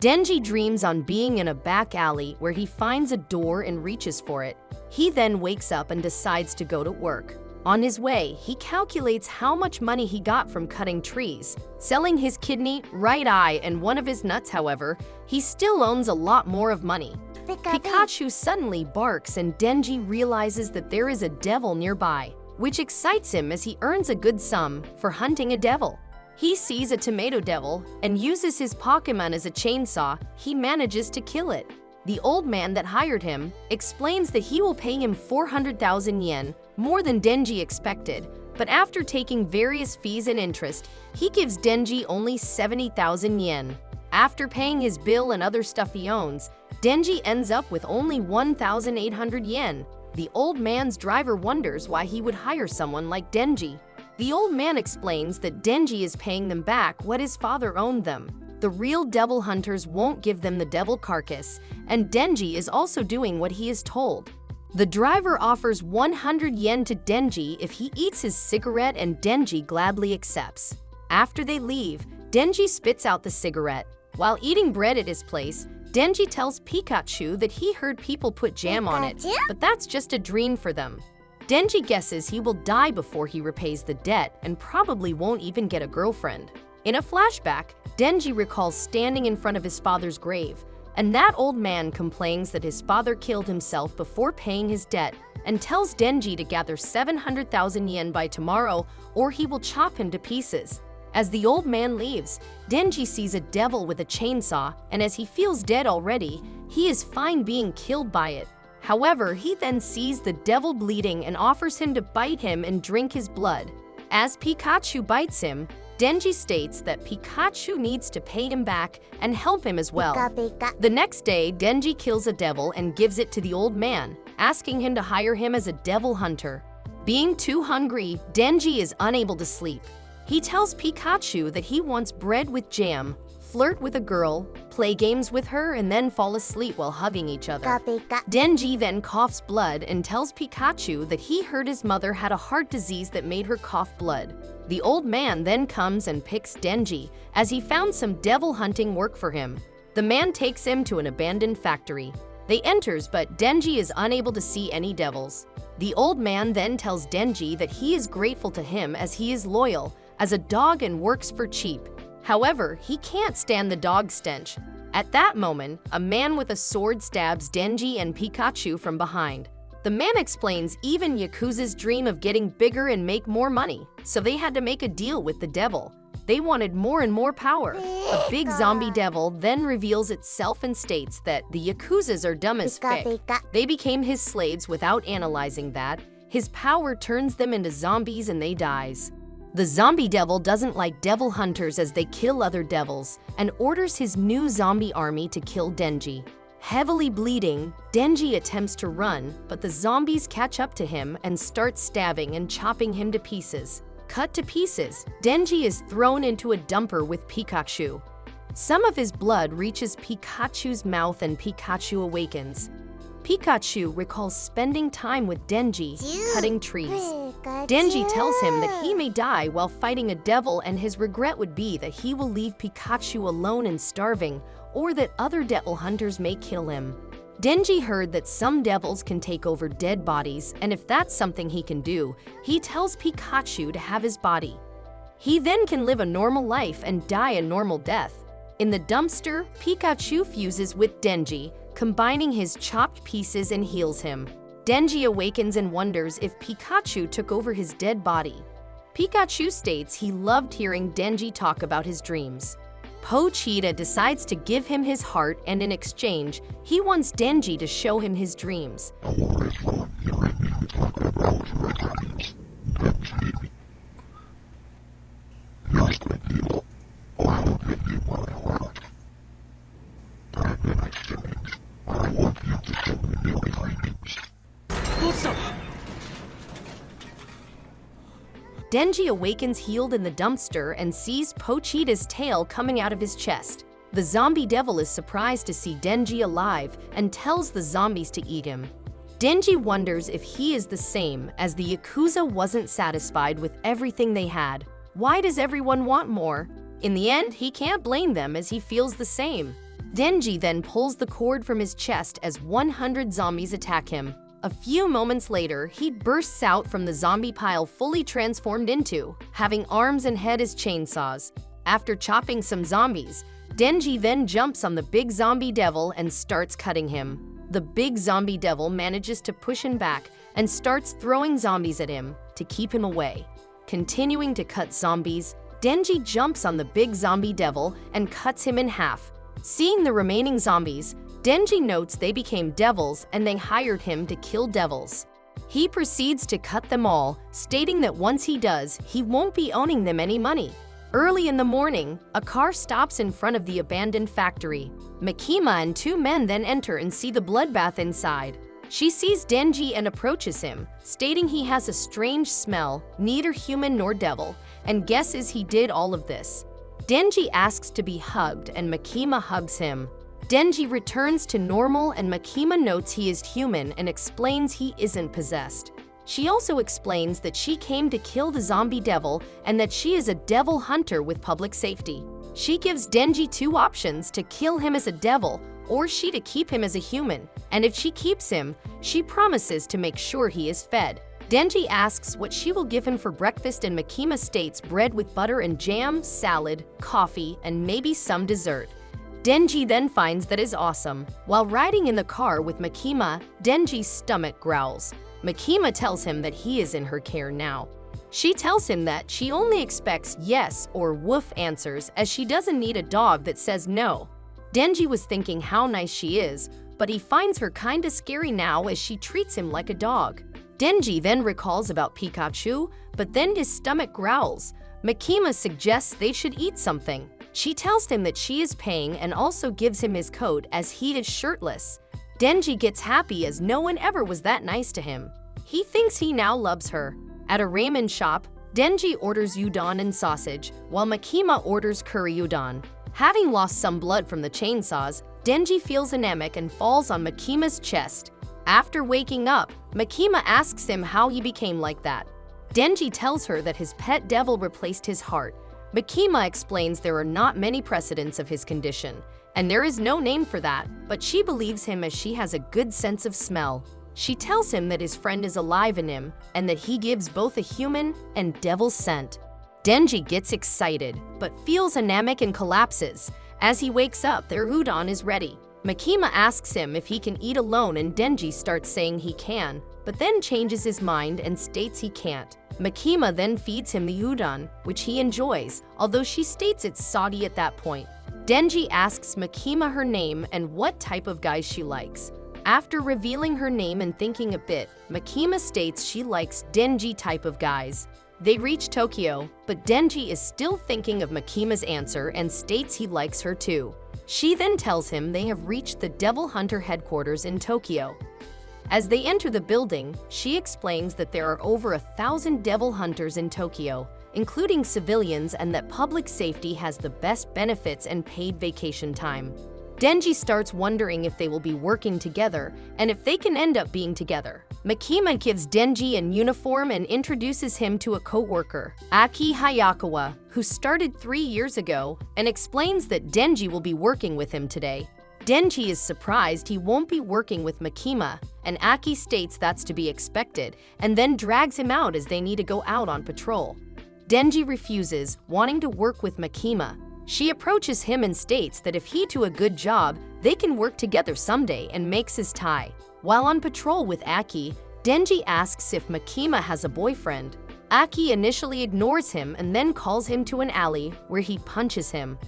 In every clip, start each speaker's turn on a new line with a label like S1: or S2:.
S1: Denji dreams on being in a back alley where he finds a door and reaches for it. He then wakes up and decides to go to work. On his way, he calculates how much money he got from cutting trees. Selling his kidney, right eye, and one of his nuts, however, he still owns a lot more of money. Pikachu suddenly barks and Denji realizes that there is a devil nearby, which excites him as he earns a good sum for hunting a devil. He sees a tomato devil and uses his Pokemon as a chainsaw. He manages to kill it. The old man that hired him explains that he will pay him 400,000 yen, more than Denji expected, but after taking various fees and interest, he gives Denji only 70,000 yen. After paying his bill and other stuff he owns, Denji ends up with only 1,800 yen. The old man's driver wonders why he would hire someone like Denji. The old man explains that Denji is paying them back what his father owned them. The real devil hunters won't give them the devil carcass, and Denji is also doing what he is told. The driver offers 100 yen to Denji if he eats his cigarette, and Denji gladly accepts. After they leave, Denji spits out the cigarette. While eating bread at his place, Denji tells Pikachu that he heard people put jam on it, but that's just a dream for them. Denji guesses he will die before he repays the debt and probably won't even get a girlfriend. In a flashback, Denji recalls standing in front of his father's grave, and that old man complains that his father killed himself before paying his debt and tells Denji to gather 700,000 yen by tomorrow or he will chop him to pieces. As the old man leaves, Denji sees a devil with a chainsaw, and as he feels dead already, he is fine being killed by it. However, he then sees the devil bleeding and offers him to bite him and drink his blood. As Pikachu bites him, Denji states that Pikachu needs to pay him back and help him as well. The next day, Denji kills a devil and gives it to the old man, asking him to hire him as a devil hunter. Being too hungry, Denji is unable to sleep. He tells Pikachu that he wants bread with jam, flirt with a girl, play games with her, and then fall asleep while hugging each other. Denji then coughs blood and tells Pikachu that he heard his mother had a heart disease that made her cough blood. The old man then comes and picks Denji, as he found some devil hunting work for him. The man takes him to an abandoned factory. They enters, but Denji is unable to see any devils. The old man then tells Denji that he is grateful to him as he is loyal as a dog and works for cheap. However, he can't stand the dog stench. At that moment, a man with a sword stabs Denji and Pikachu from behind. The man explains even Yakuza's dream of getting bigger and make more money, so they had to make a deal with the devil. They wanted more and more power. A big zombie devil then reveals itself and states that the Yakuzas are dumb as fick. They became his slaves without analyzing that. His power turns them into zombies and they dies. The zombie devil doesn't like devil hunters as they kill other devils and orders his new zombie army to kill Denji. Heavily bleeding, Denji attempts to run, but the zombies catch up to him and start stabbing and chopping him to pieces. Cut to pieces, Denji is thrown into a dumper with Pikachu. Some of his blood reaches Pikachu's mouth and Pikachu awakens. Pikachu recalls spending time with Denji, cutting trees. Denji tells him that he may die while fighting a devil and his regret would be that he will leave Pikachu alone and starving, or that other devil hunters may kill him. Denji heard that some devils can take over dead bodies, and if that's something he can do, he tells Pikachu to have his body. He then can live a normal life and die a normal death. In the dumpster, Pikachu fuses with Denji, combining his chopped pieces and heals him. Denji awakens and wonders if Pikachu took over his dead body. Pikachu states he loved hearing Denji talk about his dreams. Pochita decides to give him his heart, and in exchange, he wants Denji to show him his dreams. Denji awakens healed in the dumpster and sees Pochita's tail coming out of his chest. The zombie devil is surprised to see Denji alive and tells the zombies to eat him. Denji wonders if he is the same, as the Yakuza wasn't satisfied with everything they had. Why does everyone want more? In the end, he can't blame them as he feels the same. Denji then pulls the cord from his chest as 100 zombies attack him. A few moments later, he bursts out from the zombie pile fully transformed into, having arms and head as chainsaws. After chopping some zombies, Denji then jumps on the big zombie devil and starts cutting him. The big zombie devil manages to push him back and starts throwing zombies at him to keep him away. Continuing to cut zombies, Denji jumps on the big zombie devil and cuts him in half. Seeing the remaining zombies, Denji notes they became devils and they hired him to kill devils. He proceeds to cut them all, stating that once he does, he won't be owing them any money. Early in the morning, a car stops in front of the abandoned factory. Makima and two men then enter and see the bloodbath inside. She sees Denji and approaches him, stating he has a strange smell, neither human nor devil, and guesses he did all of this. Denji asks to be hugged and Makima hugs him. Denji returns to normal and Makima notes he is human and explains he isn't possessed. She also explains that she came to kill the zombie devil and that she is a devil hunter with public safety. She gives Denji two options: to kill him as a devil or to keep him as a human, and if she keeps him, she promises to make sure he is fed. Denji asks what she will give him for breakfast and Makima states bread with butter and jam, salad, coffee, and maybe some dessert. Denji then finds that is awesome. While riding in the car with Makima, Denji's stomach growls. Makima tells him that he is in her care now. She tells him that she only expects yes or woof answers as she doesn't need a dog that says no. Denji was thinking how nice she is, but he finds her kinda scary now as she treats him like a dog. Denji then recalls about Pikachu, but then his stomach growls. Makima suggests they should eat something. She tells him that she is paying and also gives him his coat as he is shirtless. Denji gets happy as no one ever was that nice to him. He thinks he now loves her. At a ramen shop, Denji orders udon and sausage, while Makima orders curry udon. Having lost some blood from the chainsaws, Denji feels anemic and falls on Makima's chest. After waking up, Makima asks him how he became like that. Denji tells her that his pet devil replaced his heart. Makima explains there are not many precedents of his condition, and there is no name for that, but she believes him as she has a good sense of smell. She tells him that his friend is alive in him, and that he gives both a human and devil scent. Denji gets excited, but feels anemic and collapses. As he wakes up, their udon is ready. Makima asks him if he can eat alone and Denji starts saying he can, but then changes his mind and states he can't. Makima then feeds him the udon, which he enjoys, although she states it's soggy at that point. Denji asks Makima her name and what type of guys she likes. After revealing her name and thinking a bit, Makima states she likes Denji type of guys. They reach Tokyo, but Denji is still thinking of Makima's answer and states he likes her too. She then tells him they have reached the Devil Hunter headquarters in Tokyo. As they enter the building, she explains that there are over 1,000 devil hunters in Tokyo, including civilians, and that public safety has the best benefits and paid vacation time. Denji starts wondering if they will be working together and if they can end up being together. Makima gives Denji an uniform and introduces him to a co-worker, Aki Hayakawa, who started 3 years ago, and explains that Denji will be working with him today. Denji is surprised he won't be working with Makima, and Aki states that's to be expected, and then drags him out as they need to go out on patrol. Denji refuses, wanting to work with Makima. She approaches him and states that if he do a good job, they can work together someday, and makes his tie. While on patrol with Aki, Denji asks if Makima has a boyfriend. Aki initially ignores him and then calls him to an alley where he punches him.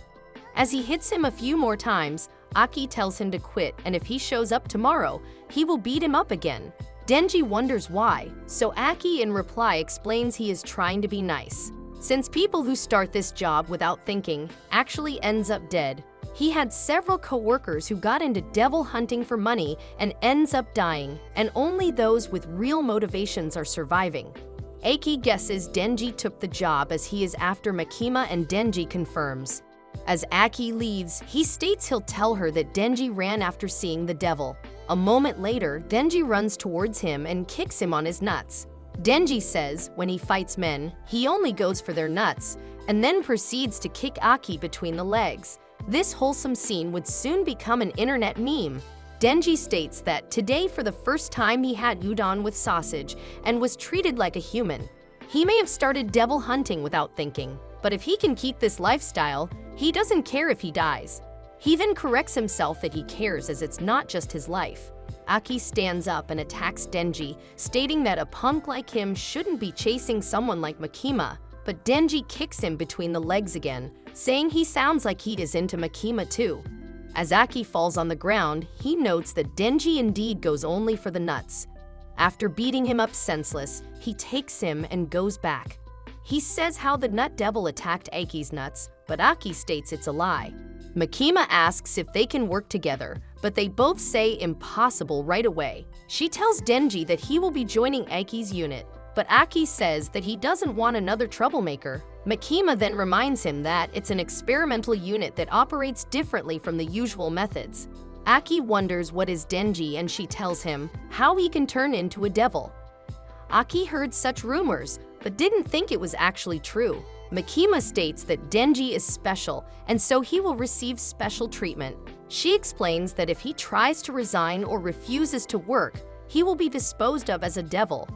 S1: As he hits him a few more times, Aki tells him to quit, and if he shows up tomorrow, he will beat him up again. Denji wonders why, so Aki in reply explains he is trying to be nice. Since people who start this job without thinking actually ends up dead. He had several co-workers who got into devil hunting for money and ends up dying, and only those with real motivations are surviving. Aki guesses Denji took the job as he is after Makima, and Denji confirms. As Aki leaves, he states he'll tell her that Denji ran after seeing the devil. A moment later, Denji runs towards him and kicks him on his nuts. Denji says when he fights men, he only goes for their nuts, and then proceeds to kick Aki between the legs. This wholesome scene would soon become an internet meme. Denji states that today for the first time he had udon with sausage and was treated like a human. He may have started devil hunting without thinking, but if he can keep this lifestyle, he doesn't care if he dies. He then corrects himself that he cares as it's not just his life. Aki stands up and attacks Denji, stating that a punk like him shouldn't be chasing someone like Makima, but Denji kicks him between the legs again, saying he sounds like he is into Makima too. As Aki falls on the ground, he notes that Denji indeed goes only for the nuts. After beating him up senseless, he takes him and goes back. He says how the nut devil attacked Aki's nuts, but Aki states it's a lie. Makima asks if they can work together, but they both say impossible right away. She tells Denji that he will be joining Aki's unit, but Aki says that he doesn't want another troublemaker. Makima then reminds him that it's an experimental unit that operates differently from the usual methods. Aki wonders what is Denji and she tells him how he can turn into a devil. Aki heard such rumors, but didn't think it was actually true. Makima states that Denji is special, and so he will receive special treatment. She explains that if he tries to resign or refuses to work, he will be disposed of as a devil.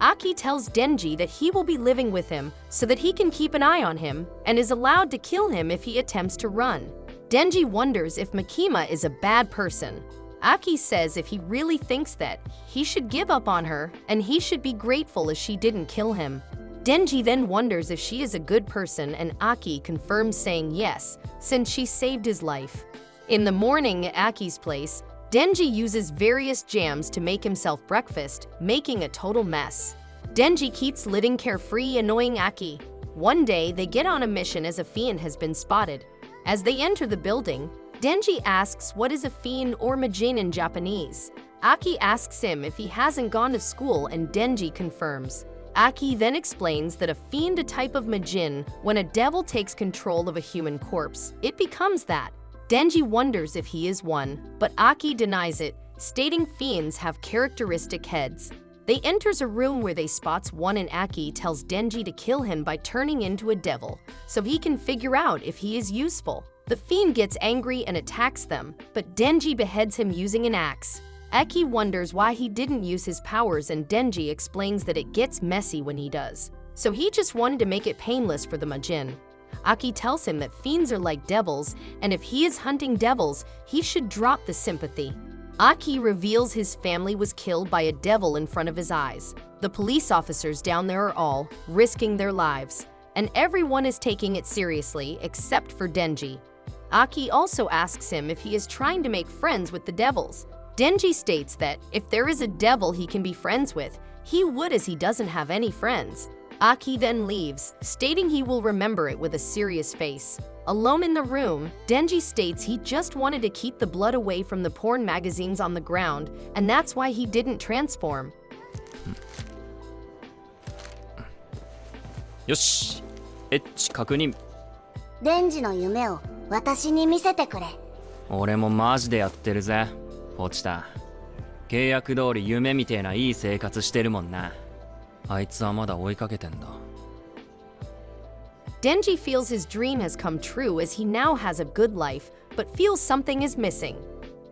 S1: Aki tells Denji that he will be living with him so that he can keep an eye on him and is allowed to kill him if he attempts to run. Denji wonders if Makima is a bad person. Aki says if he really thinks that, he should give up on her and he should be grateful as she didn't kill him. Denji then wonders if she is a good person and Aki confirms saying yes, since she saved his life. In the morning at Aki's place, Denji uses various jams to make himself breakfast, making a total mess. Denji keeps living carefree, annoying Aki. One day, they get on a mission as a fiend has been spotted. As they enter the building, Denji asks what is a fiend or majin in Japanese. Aki asks him if he hasn't gone to school and Denji confirms. Aki then explains that a fiend, a type of majin, when a devil takes control of a human corpse, it becomes that. Denji wonders if he is one, but Aki denies it, stating fiends have characteristic heads. They enters a room where they spots one and Aki tells Denji to kill him by turning into a devil, so he can figure out if he is useful. The fiend gets angry and attacks them, but Denji beheads him using an axe. Aki wonders why he didn't use his powers and Denji explains that it gets messy when he does, so he just wanted to make it painless for the majin. Aki tells him that fiends are like devils, and if he is hunting devils, he should drop the sympathy. Aki reveals his family was killed by a devil in front of his eyes. The police officers down there are all risking their lives, and everyone is taking it seriously except for Denji. Aki also asks him if he is trying to make friends with the devils. Denji states that if there is a devil he can be friends with, he would as he doesn't have any friends. Aki then leaves, stating he will remember it with a serious face. Alone in the room, Denji states he just wanted to keep the blood away from the porn magazines on the ground, and that's why he didn't transform.
S2: よし、エッチ確認。
S3: デンジの夢を私に見せてくれ。
S2: 俺もマジでやってるぜ、ポチタ。契約通り夢みてえないい生活してるもんな。あいつはまだ追いかけてんだ。
S1: Denji feels his dream has come true as he now has a good life, but feels something is missing.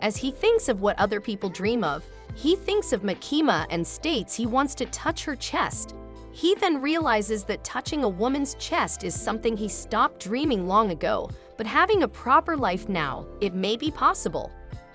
S1: As he thinks of what other people dream of, he thinks of Makima and states he wants to touch her chest. He then realizes that touching a woman's chest is something he stopped dreaming long ago, but having a proper life now, it may be possible.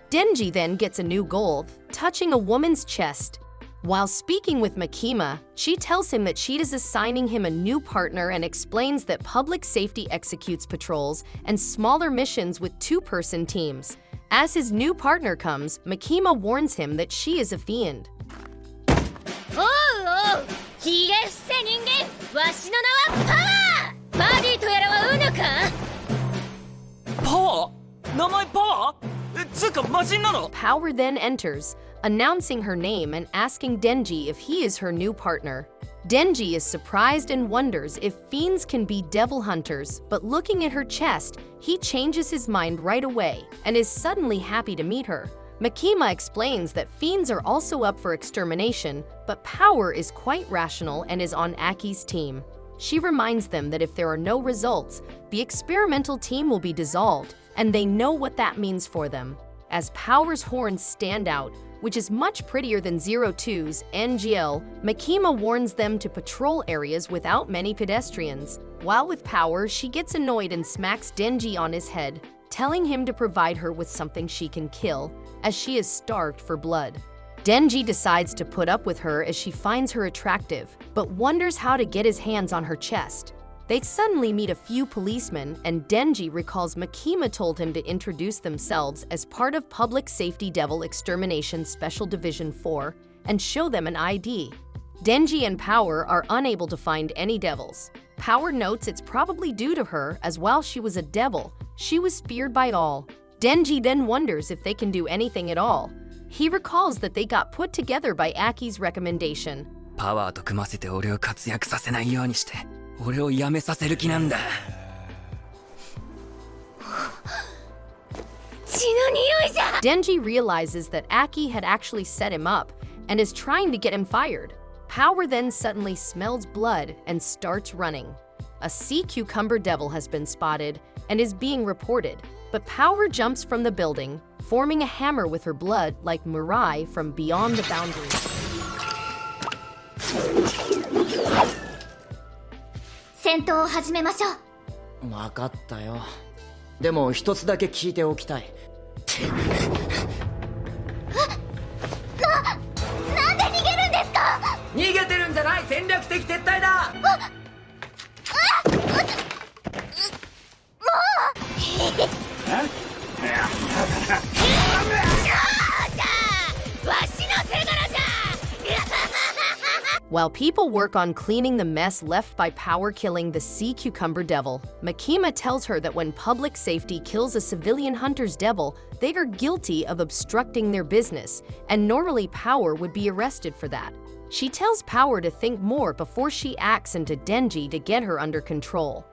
S1: Denji then gets a new goal, touching a woman's chest. While speaking with Makima, she tells him that she is assigning him a new partner and explains that public safety executes patrols and smaller missions with two-person teams. As his new partner comes, Makima warns him that she is a fiend.
S3: Oh, ひげ伏せ人間、わしの名はパワー。バディとやらはうぬか。
S2: パワー？名前パワー？つうか魔人なの？
S1: Power then enters, announcing her name and asking Denji if he is her new partner. Denji is surprised and wonders if fiends can be devil hunters, but looking at her chest, he changes his mind right away and is suddenly happy to meet her. Makima explains that fiends are also up for extermination, but Power is quite rational and is on Aki's team. She reminds them that if there are no results, the experimental team will be dissolved, and they know what that means for them. As Power's horns stand out, which is much prettier than 02's NGL, Makima warns them to patrol areas without many pedestrians. While with Power, she gets annoyed and smacks Denji on his head, telling him to provide her with something she can kill, as she is starved for blood. Denji decides to put up with her as she finds her attractive, but wonders how to get his hands on her chest. They suddenly meet a few policemen, and Denji recalls Makima told him to introduce themselves as part of Public Safety Devil Extermination Special Division 4 and show them an ID. Denji and Power are unable to find any devils. Power notes it's probably due to her, as while she was a devil, she was feared by all. Denji then wonders if they can do anything at all. He recalls that they got put together by Aki's recommendation.
S2: パワーと組ませて俺を活躍させないようにして、俺を辞めさせる気なんだ。
S3: 血の匂いじゃ。
S1: Denji realizes that Aki had actually set him up and is trying to get him fired. Power then suddenly smells blood and starts running. A sea cucumber devil has been spotted and is being reported, but Power jumps from the building, forming a hammer with her blood like Mirai from beyond the boundaries.
S3: 戦闘を始めましょう。
S4: 分かったよ。でも一つだけ聞いておきたい。
S3: なんで逃げるんですか。
S4: 逃げてるんじゃない、戦略的撤退だ。
S1: While people work on cleaning the mess left by Power killing the sea cucumber devil, Makima tells her that when public safety kills a civilian hunter's devil, they are guilty of obstructing their business, and normally Power would be arrested for that. She tells Power to think more before she acts into Denji to get her under control.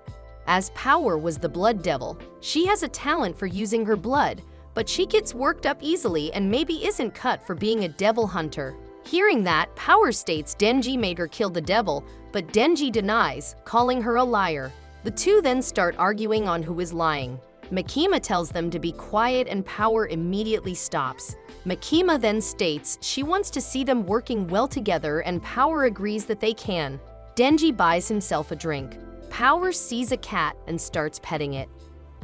S1: As Power was the blood devil, she has a talent for using her blood, but she gets worked up easily and maybe isn't cut for being a devil hunter. Hearing that, Power states Denji made her kill the devil, but Denji denies, calling her a liar. The two then start arguing on who is lying. Makima tells them to be quiet and Power immediately stops. Makima then states she wants to see them working well together and Power agrees that they can. Denji buys himself a drink. Power sees a cat and starts petting it.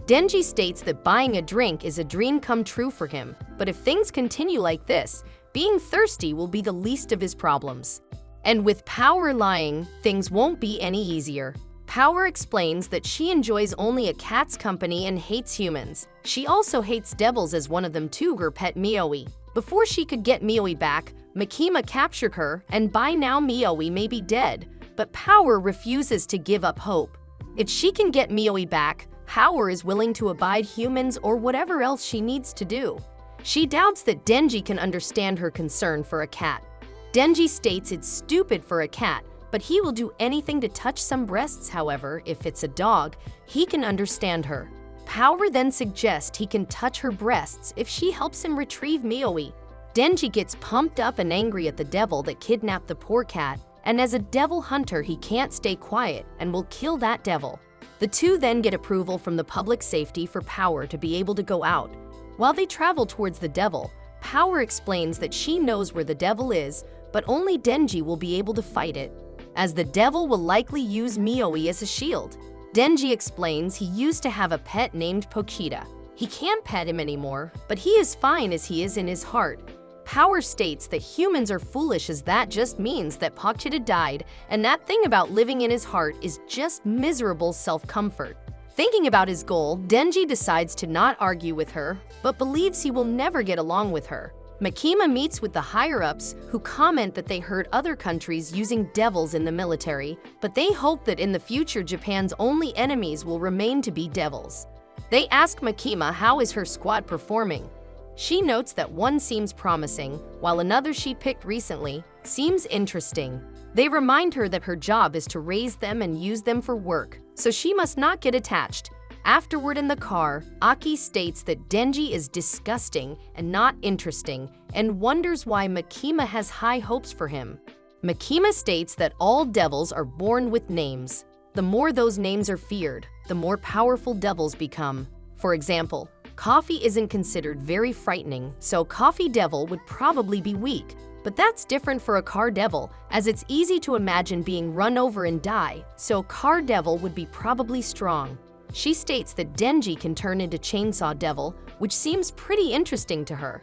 S1: Denji states that buying a drink is a dream come true for him, but if things continue like this, being thirsty will be the least of his problems. And with Power lying, things won't be any easier. Power explains that she enjoys only a cat's company and hates humans. She also hates devils, as one of them too, her pet Mioi. Before she could get Mioi back, Makima captured her, and by now Mioi may be dead, but Power refuses to give up hope. If she can get Mioi back, Power is willing to abide humans or whatever else she needs to do. She doubts that Denji can understand her concern for a cat. Denji states it's stupid for a cat, but he will do anything to touch some breasts. However, if it's a dog, he can understand her. Power then suggests he can touch her breasts if she helps him retrieve Mioi. Denji gets pumped up and angry at the devil that kidnapped the poor cat, and as a devil hunter he can't stay quiet and will kill that devil. The two then get approval from the public safety for Power to be able to go out. While they travel towards the devil, Power explains that she knows where the devil is, but only Denji will be able to fight it, as the devil will likely use Mioi as a shield. Denji explains he used to have a pet named Pochita. He can't pet him anymore, but he is fine as he is in his heart. Power states that humans are foolish, as that just means that Pochita died, and that thing about living in his heart is just miserable self-comfort. Thinking about his goal, Denji decides to not argue with her, but believes he will never get along with her. Makima meets with the higher-ups, who comment that they heard other countries using devils in the military, but they hope that in the future Japan's only enemies will remain to be devils. They ask Makima how is her squad performing. She notes that one seems promising, while another she picked recently seems interesting. They remind her that her job is to raise them and use them for work, so she must not get attached. Afterward in the car, Aki states that Denji is disgusting and not interesting and wonders why Makima has high hopes for him. Makima states that all devils are born with names. The more those names are feared, the more powerful devils become. For example, Coffee isn't considered very frightening, so Coffee Devil would probably be weak. But that's different for a Car Devil, as it's easy to imagine being run over and die, so Car Devil would be probably strong. She states that Denji can turn into Chainsaw Devil, which seems pretty interesting to her.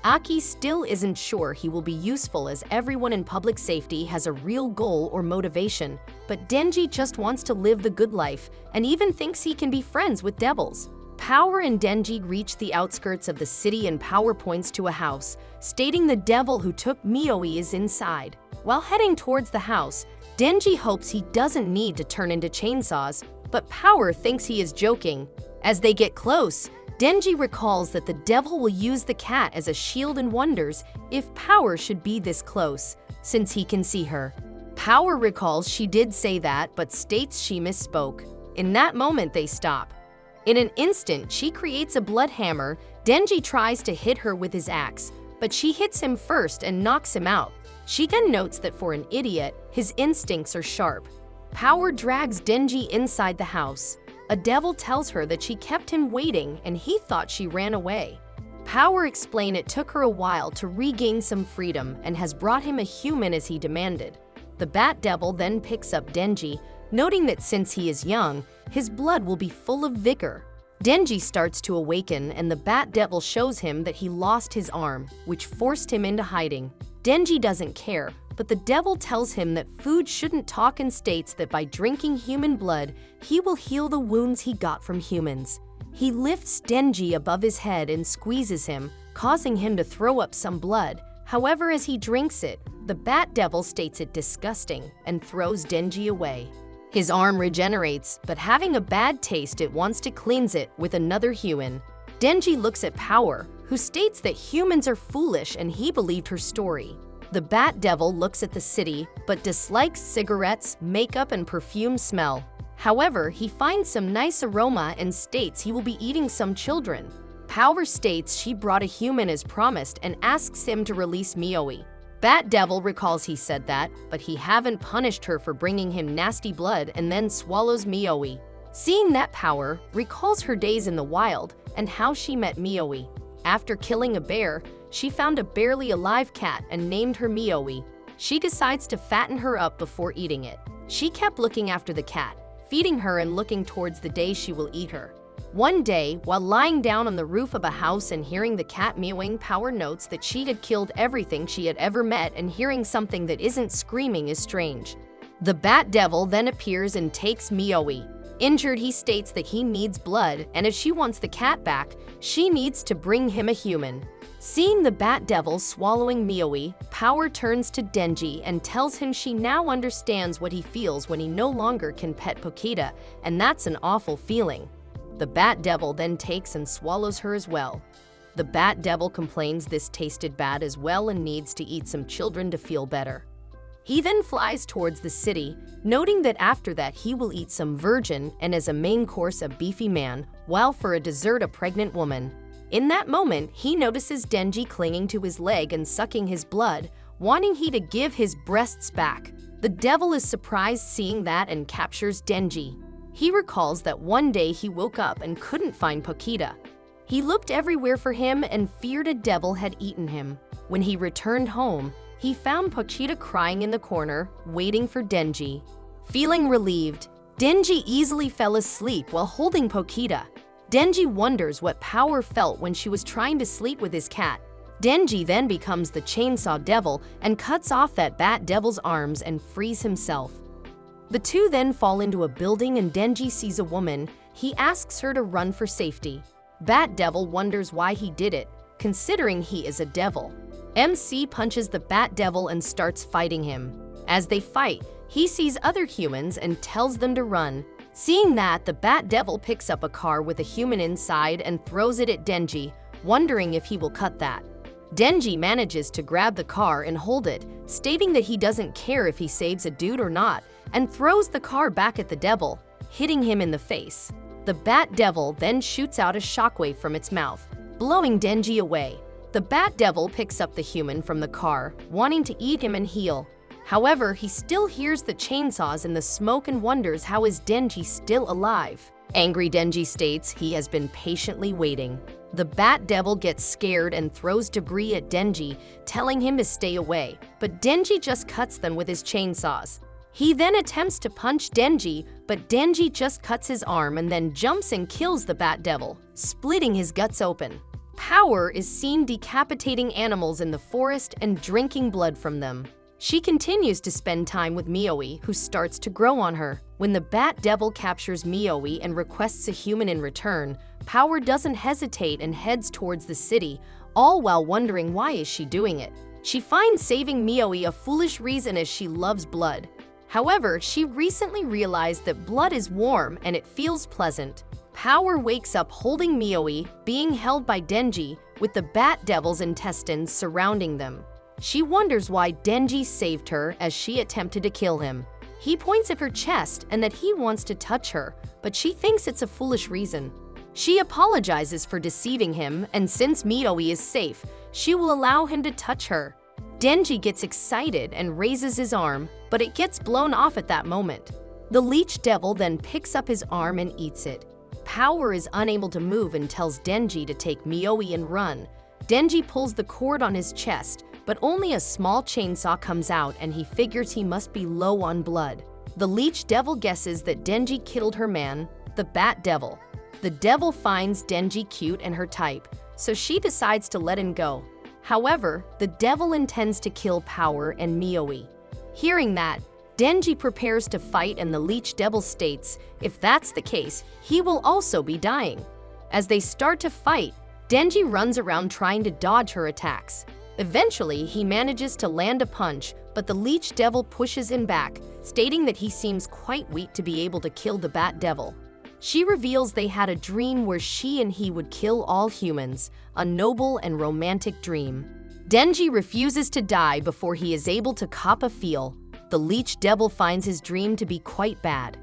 S1: Aki still isn't sure he will be useful as everyone in public safety has a real goal or motivation, but Denji just wants to live the good life and even thinks he can be friends with devils. Power and Denji reach the outskirts of the city and Power points to a house, stating the devil who took Mioi is inside. While heading towards the house, Denji hopes he doesn't need to turn into chainsaws, but Power thinks he is joking. As they get close, Denji recalls that the devil will use the cat as a shield and wonders if Power should be this close, since he can see her. Power recalls she did say that, but states she misspoke. In that moment, they stop. In an instant, she creates a blood hammer. Denji tries to hit her with his axe, but she hits him first and knocks him out. She then notes that for an idiot, his instincts are sharp. Power drags Denji inside the house. A devil tells her that she kept him waiting and he thought she ran away. Power explains it took her a while to regain some freedom and has brought him a human as he demanded. The Bat Devil then picks up Denji, noting that since he is young, his blood will be full of vigor. Denji starts to awaken and the Bat Devil shows him that he lost his arm, which forced him into hiding. Denji doesn't care, but the devil tells him that food shouldn't talk and states that by drinking human blood, he will heal the wounds he got from humans. He lifts Denji above his head and squeezes him, causing him to throw up some blood. However, as he drinks it, the Bat Devil states it disgusting and throws Denji away. His arm regenerates, but having a bad taste, it wants to cleanse it with another human. Denji looks at Power, who states that humans are foolish and he believed her story. The Bat Devil looks at the city, but dislikes cigarettes, makeup, and perfume smell. However, he finds some nice aroma and states he will be eating some children. Power states she brought a human as promised and asks him to release Mioi. Bat Devil recalls he said that, but he haven't punished her for bringing him nasty blood and then swallows Mioi. Seeing that, Power recalls her days in the wild and how she met Mioi. After killing a bear, she found a barely alive cat and named her Mioi. She decides to fatten her up before eating it. She kept looking after the cat, feeding her and looking towards the day she will eat her. One day, while lying down on the roof of a house and hearing the cat meowing, Power notes that she had killed everything she had ever met and hearing something that isn't screaming is strange. The Bat Devil then appears and takes Mioi. Injured, he states that he needs blood, and if she wants the cat back, she needs to bring him a human. Seeing the Bat Devil swallowing Mioi, Power turns to Denji and tells him she now understands what he feels when he no longer can pet Pokita, and that's an awful feeling. The Bat Devil then takes and swallows her as well. The Bat Devil complains this tasted bad as well and needs to eat some children to feel better. He then flies towards the city, noting that after that he will eat some virgin and as a main course a beefy man, while for a dessert a pregnant woman. In that moment, he notices Denji clinging to his leg and sucking his blood, wanting he to give his breasts back. The devil is surprised seeing that and captures Denji. He recalls that one day he woke up and couldn't find Pokita. He looked everywhere for him and feared a devil had eaten him. When he returned home, he found Pokita crying in the corner, waiting for Denji. Feeling relieved, Denji easily fell asleep while holding Pokita. Denji wonders what Power felt when she was trying to sleep with his cat. Denji then becomes the Chainsaw Devil and cuts off that Bat Devil's arms and frees himself. The two then fall into a building and Denji sees a woman. He asks her to run for safety. Bat Devil wonders why he did it, considering he is a devil. MC punches the Bat Devil and starts fighting him. As they fight, he sees other humans and tells them to run. Seeing that, the Bat Devil picks up a car with a human inside and throws it at Denji, wondering if he will cut that. Denji manages to grab the car and hold it, stating that he doesn't care if he saves a dude or not, and throws the car back at the devil, hitting him in the face. The Bat Devil then shoots out a shockwave from its mouth, blowing Denji away. The Bat Devil picks up the human from the car, wanting to eat him and heal. However, he still hears the chainsaws in the smoke and wonders how is Denji still alive. Angry Denji states he has been patiently waiting. The Bat Devil gets scared and throws debris at Denji, telling him to stay away, but Denji just cuts them with his chainsaws. He then attempts to punch Denji, but Denji just cuts his arm and then jumps and kills the Bat Devil, splitting his guts open. Power is seen decapitating animals in the forest and drinking blood from them. She continues to spend time with Mioi, who starts to grow on her. When the Bat Devil captures Mioi and requests a human in return, Power doesn't hesitate and heads towards the city, all while wondering why is she doing it. She finds saving Mioi a foolish reason as she loves blood. However, she recently realized that blood is warm and it feels pleasant. Power wakes up holding Mioi, being held by Denji, with the Bat Devil's intestines surrounding them. She wonders why Denji saved her as she attempted to kill him. He points at her chest and that he wants to touch her, but she thinks it's a foolish reason. She apologizes for deceiving him, and since Mioi is safe, she will allow him to touch her. Denji gets excited and raises his arm, but it gets blown off at that moment. The Leech Devil then picks up his arm and eats it. Power is unable to move and tells Denji to take Mioi and run. Denji pulls the cord on his chest, but only a small chainsaw comes out and he figures he must be low on blood. The Leech Devil guesses that Denji killed her man, the Bat Devil. The devil finds Denji cute and her type, so she decides to let him go. However, the devil intends to kill Power and Mioi. Hearing that, Denji prepares to fight and the Leech Devil states if that's the case, he will also be dying. As they start to fight, Denji runs around trying to dodge her attacks. Eventually, he manages to land a punch, but the Leech Devil pushes him back, stating that he seems quite weak to be able to kill the Bat Devil. She reveals they had a dream where she and he would kill all humans, a noble and romantic dream. Denji refuses to die before he is able to cop a feel. The Leech Devil finds his dream to be quite bad.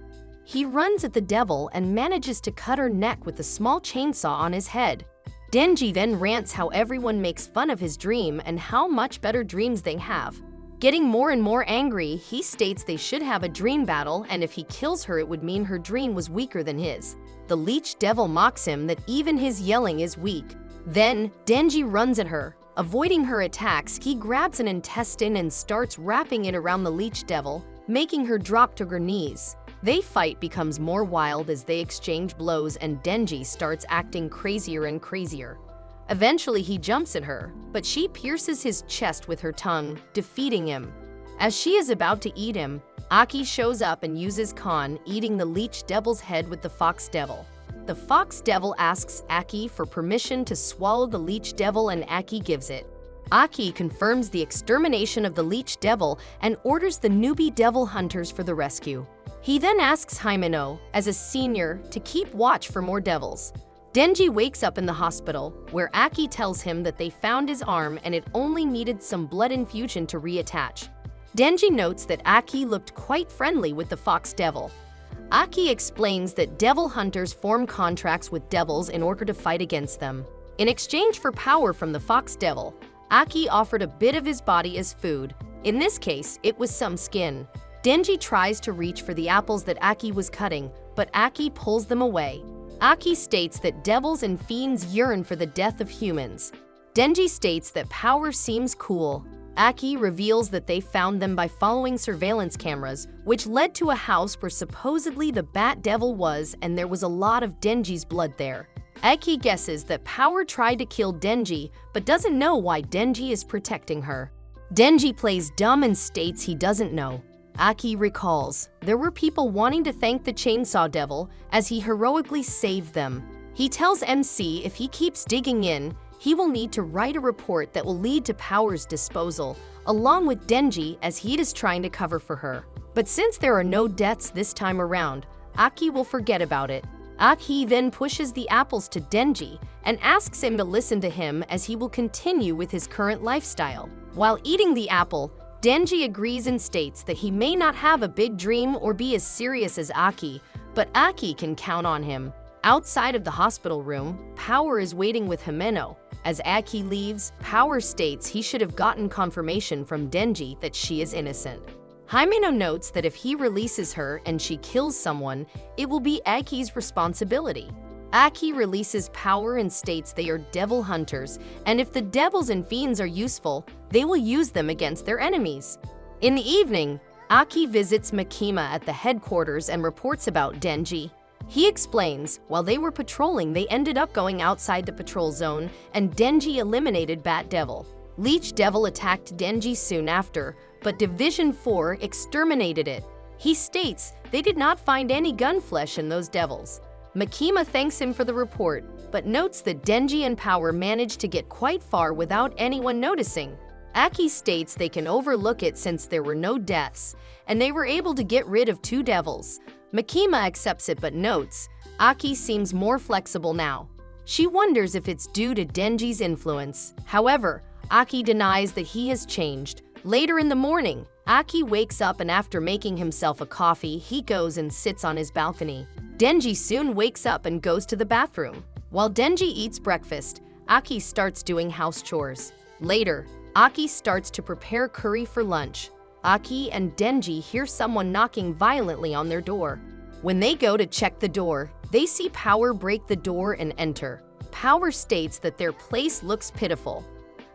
S1: He runs at the devil and manages to cut her neck with a small chainsaw on his head. Denji then rants how everyone makes fun of his dream and how much better dreams they have. Getting more and more angry, he states they should have a dream battle, and if he kills her it would mean her dream was weaker than his. The Leech Devil mocks him that even his yelling is weak. Then, Denji runs at her. Avoiding her attacks, he grabs an intestine and starts wrapping it around the Leech Devil, making her drop to her knees. Their fight becomes more wild as they exchange blows and Denji starts acting crazier and crazier. Eventually, he jumps at her, but she pierces his chest with her tongue, defeating him. As she is about to eat him, Aki shows up and uses Khan, eating the Leech Devil's head with the Fox Devil. The Fox Devil asks Aki for permission to swallow the Leech Devil and Aki gives it. Aki confirms the extermination of the Leech Devil and orders the newbie devil hunters for the rescue. He then asks Himeno, as a senior, to keep watch for more devils. Denji wakes up in the hospital, where Aki tells him that they found his arm and it only needed some blood infusion to reattach. Denji notes that Aki looked quite friendly with the Fox Devil. Aki explains that devil hunters form contracts with devils in order to fight against them. In exchange for power from the Fox Devil, Aki offered a bit of his body as food. In this case, it was some skin. Denji tries to reach for the apples that Aki was cutting, but Aki pulls them away. Aki states that devils and fiends yearn for the death of humans. Denji states that power seems cool. Aki reveals that they found them by following surveillance cameras, which led to a house where supposedly the Bat Devil was, and there was a lot of Denji's blood there. Aki guesses that Power tried to kill Denji, but doesn't know why Denji is protecting her. Denji plays dumb and states he doesn't know. Aki recalls, there were people wanting to thank the Chainsaw Devil as he heroically saved them. He tells MC if he keeps digging in, he will need to write a report that will lead to Power's disposal, along with Denji as he is trying to cover for her. But since there are no deaths this time around, Aki will forget about it. Aki then pushes the apples to Denji and asks him to listen to him as he will continue with his current lifestyle. While eating the apple, Denji agrees and states that he may not have a big dream or be as serious as Aki, but Aki can count on him. Outside of the hospital room, Power is waiting with Himeno. As Aki leaves, Power states he should have gotten confirmation from Denji that she is innocent. Himeno notes that if he releases her and she kills someone, it will be Aki's responsibility. Aki releases Power and states they are devil hunters, and if the devils and fiends are useful, they will use them against their enemies. In the evening, Aki visits Makima at the headquarters and reports about Denji. He explains, while they were patrolling, they ended up going outside the patrol zone, and Denji eliminated Bat Devil. Leech Devil attacked Denji soon after, but Division 4 exterminated it. He states they did not find any gun flesh in those devils. Makima thanks him for the report, but notes that Denji and Power managed to get quite far without anyone noticing. Aki states they can overlook it since there were no deaths, and they were able to get rid of 2 devils. Makima accepts it but notes, Aki seems more flexible now. She wonders if it's due to Denji's influence. However, Aki denies that he has changed. Later in the morning, Aki wakes up and after making himself a coffee, he goes and sits on his balcony. Denji soon wakes up and goes to the bathroom. While Denji eats breakfast, Aki starts doing house chores. Later, Aki starts to prepare curry for lunch. Aki and Denji hear someone knocking violently on their door. When they go to check the door, they see Power break the door and enter. Power states that their place looks pitiful.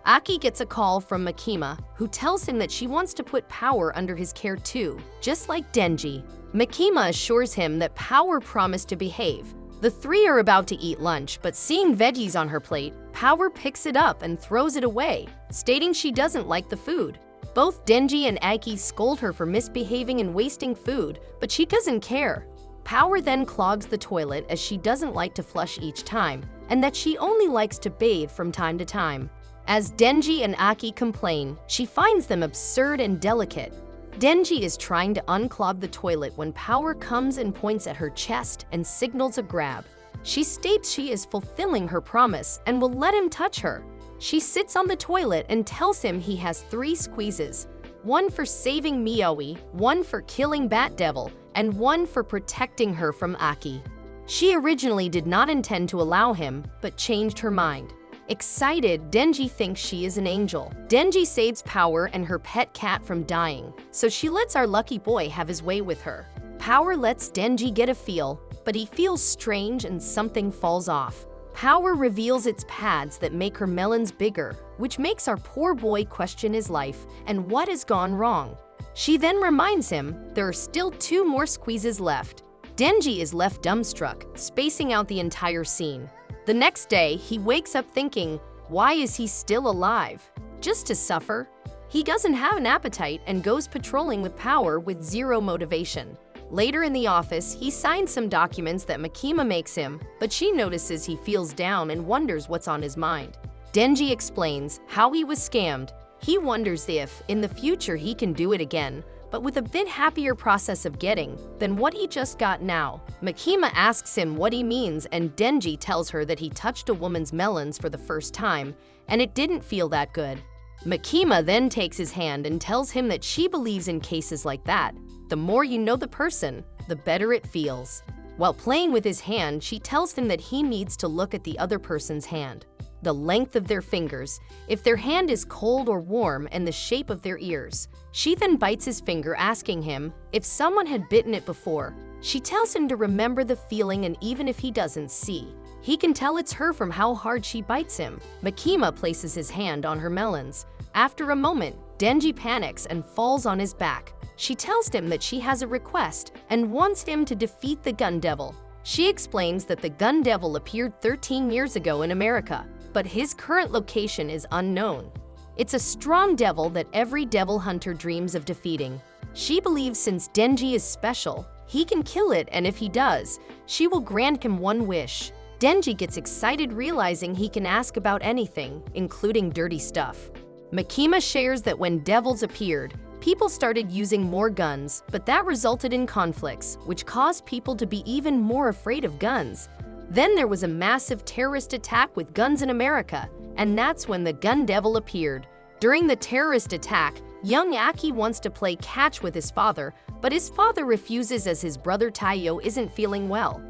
S1: Aki gets a call from Makima, who tells him that she wants to put Power under his care too, just like Denji. Makima assures him that Power promised to behave. The 3 are about to eat lunch, but seeing veggies on her plate, Power picks it up and throws it away, stating she doesn't like the food. Both Denji and Aki scold her for misbehaving and wasting food, but she doesn't care. Power then clogs the toilet as she doesn't like to flush each time, and that she only likes to bathe from time to time. As Denji and Aki complain, she finds them absurd and delicate. Denji is trying to unclog the toilet when Power comes and points at her chest and signals a grab. She states she is fulfilling her promise and will let him touch her. She sits on the toilet and tells him he has 3 squeezes, 1 for saving Mioi, 1 for killing Bat Devil, and 1 for protecting her from Aki. She originally did not intend to allow him, but changed her mind. Excited, Denji thinks she is an angel. Denji saves Power and her pet cat from dying, so she lets our lucky boy have his way with her. Power lets Denji get a feel, but he feels strange and something falls off. Power reveals its pads that make her melons bigger, which makes our poor boy question his life and what has gone wrong. She then reminds him there are still 2 more squeezes left. Denji is left dumbstruck, spacing out the entire scene. The next day, he wakes up thinking, why is he still alive? Just to suffer? He doesn't have an appetite and goes patrolling with Power with 0 motivation. Later in the office, he signs some documents that Makima makes him, but she notices he feels down and wonders what's on his mind. Denji explains how he was scammed. He wonders if, in the future, he can do it again, but with a bit happier process of getting than what he just got now. Makima asks him what he means, and Denji tells her that he touched a woman's melons for the first time, and it didn't feel that good. Makima then takes his hand and tells him that she believes in cases like that. The more you know the person, the better it feels. While playing with his hand, she tells him that he needs to look at the other person's hand, the length of their fingers, if their hand is cold or warm, and the shape of their ears. She then bites his finger, asking him if someone had bitten it before. She tells him to remember the feeling, and even if he doesn't see, he can tell it's her from how hard she bites him. Makima places his hand on her melons. After a moment, Denji panics and falls on his back. She tells him that she has a request and wants him to defeat the Gun Devil. She explains that the Gun Devil appeared 13 years ago in America, but his current location is unknown. It's a strong devil that every devil hunter dreams of defeating. She believes since Denji is special, he can kill it, and if he does, she will grant him 1 wish. Denji gets excited, realizing he can ask about anything, including dirty stuff. Makima shares that when devils appeared, people started using more guns, but that resulted in conflicts, which caused people to be even more afraid of guns. Then there was a massive terrorist attack with guns in America, and that's when the Gun Devil appeared. During the terrorist attack, young Aki wants to play catch with his father, but his father refuses as his brother Taiyo isn't feeling well.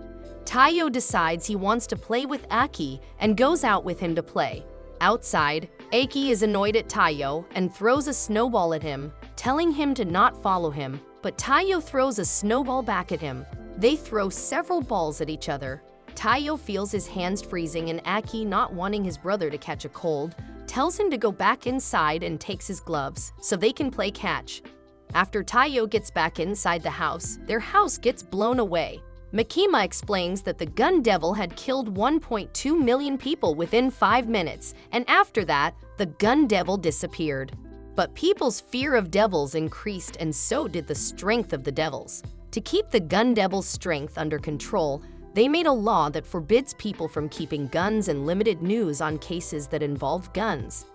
S1: Taiyo decides he wants to play with Aki and goes out with him to play. Outside, Aki is annoyed at Taiyo and throws a snowball at him, telling him to not follow him, but Taiyo throws a snowball back at him. They throw several balls at each other. Taiyo feels his hands freezing and Aki, not wanting his brother to catch a cold, tells him to go back inside and takes his gloves so they can play catch. After Taiyo gets back inside the house, their house gets blown away. Makima explains that the gun devil had killed 1.2 million people within 5 minutes, and after that, the gun devil disappeared. But people's fear of devils increased, and so did the strength of the devils. To keep the gun devil's strength under control, they made a law that forbids people from keeping guns and limited news on cases that involve guns.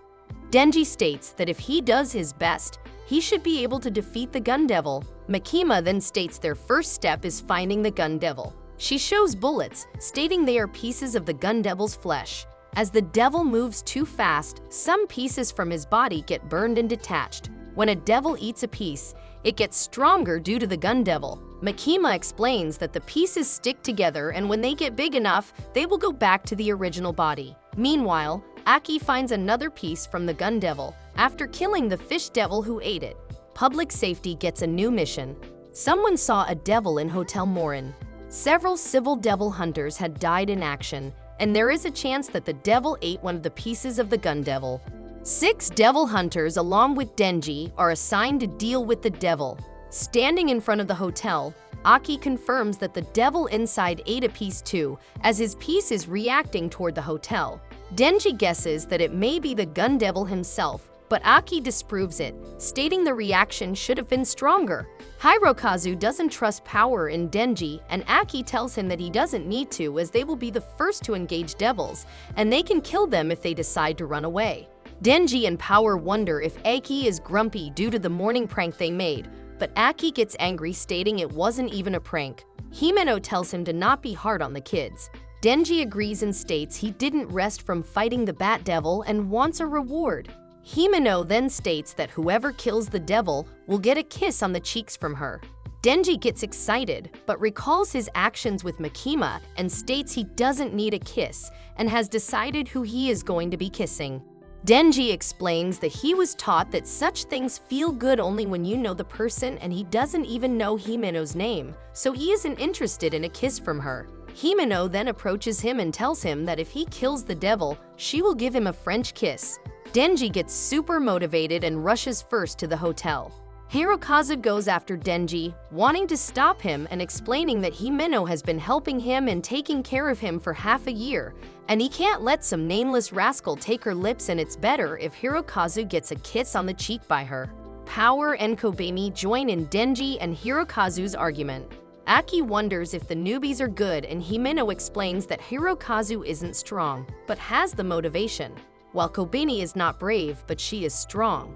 S1: Denji states that if he does his best, he should be able to defeat the gun devil. Makima then states their first step is finding the gun devil. She shows bullets, stating they are pieces of the gun devil's flesh. As the devil moves too fast, some pieces from his body get burned and detached. When a devil eats a piece, it gets stronger due to the gun devil. Makima explains that the pieces stick together, and when they get big enough, they will go back to the original body. Meanwhile, Aki finds another piece from the gun devil after killing the fish devil who ate it. Public safety gets a new mission. Someone saw a devil in Hotel Morin. Several civil devil hunters had died in action, and there is a chance that the devil ate one of the pieces of the gun devil. 6 devil hunters along with Denji are assigned to deal with the devil. Standing in front of the hotel, Aki confirms that the devil inside ate a piece too, as his piece is reacting toward the hotel. Denji guesses that it may be the gun devil himself, but Aki disproves it, stating the reaction should have been stronger. Hirokazu doesn't trust power in Denji, and Aki tells him that he doesn't need to, as they will be the first to engage devils, and they can kill them if they decide to run away. Denji and Power wonder if Aki is grumpy due to the morning prank they made, but Aki gets angry, stating it wasn't even a prank. Himeno tells him to not be hard on the kids. Denji agrees and states he didn't rest from fighting the Bat Devil and wants a reward. Himeno then states that whoever kills the devil will get a kiss on the cheeks from her. Denji gets excited, but recalls his actions with Makima and states he doesn't need a kiss and has decided who he is going to be kissing. Denji explains that he was taught that such things feel good only when you know the person, and he doesn't even know Himeno's name, so he isn't interested in a kiss from her. Himeno then approaches him and tells him that if he kills the devil, she will give him a French kiss. Denji gets super motivated and rushes first to the hotel. Hirokazu goes after Denji, wanting to stop him and explaining that Himeno has been helping him and taking care of him for half a year, and he can't let some nameless rascal take her lips, and it's better if Hirokazu gets a kiss on the cheek by her. Power and Kobemi join in Denji and Hirokazu's argument. Aki wonders if the newbies are good, and Himeno explains that Hirokazu isn't strong, but has the motivation, while Kobeni is not brave, but she is strong.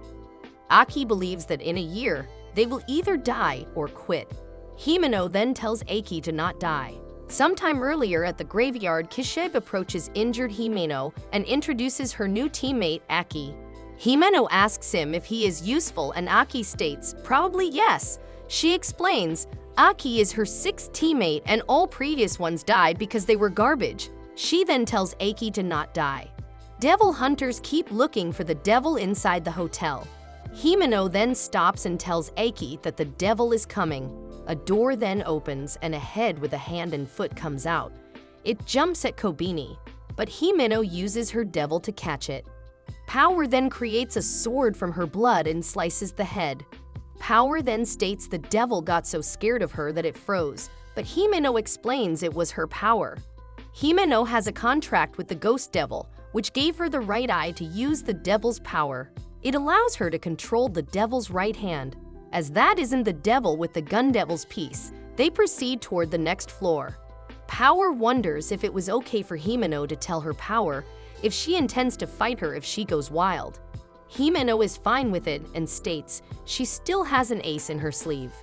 S1: Aki believes that in a year, they will either die or quit. Himeno then tells Aki to not die. Sometime earlier at the graveyard, Kishib approaches injured Himeno and introduces her new teammate, Aki. Himeno asks him if he is useful, and Aki states, probably yes. She explains, Aki is her 6th teammate and all previous ones died because they were garbage. She then tells Aki to not die. Devil hunters keep looking for the devil inside the hotel. Himeno then stops and tells Aki that the devil is coming. A door then opens and a head with a hand and foot comes out. It jumps at Kobeni, but Himeno uses her devil to catch it. Power then creates a sword from her blood and slices the head. Power then states the devil got so scared of her that it froze, but Himeno explains it was her power. Himeno has a contract with the ghost devil, which gave her the right eye to use the devil's power. It allows her to control the devil's right hand. As that isn't the devil with the gun devil's piece, they proceed toward the next floor. Power wonders if it was okay for Himeno to tell her Power if she intends to fight her if she goes wild. Himeno is fine with it and states she still has an ace in her sleeve.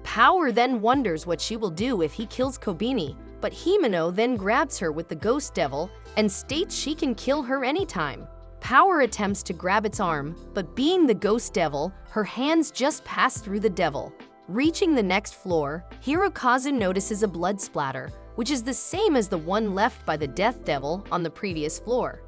S1: Power then wonders what she will do if he kills Kobeni, but Himeno then grabs her with the ghost devil and states she can kill her anytime. Power attempts to grab its arm, but being the ghost devil, her hands just pass through the devil. Reaching the next floor, Hirokazu notices a blood splatter, which is the same as the one left by the death devil on the previous floor.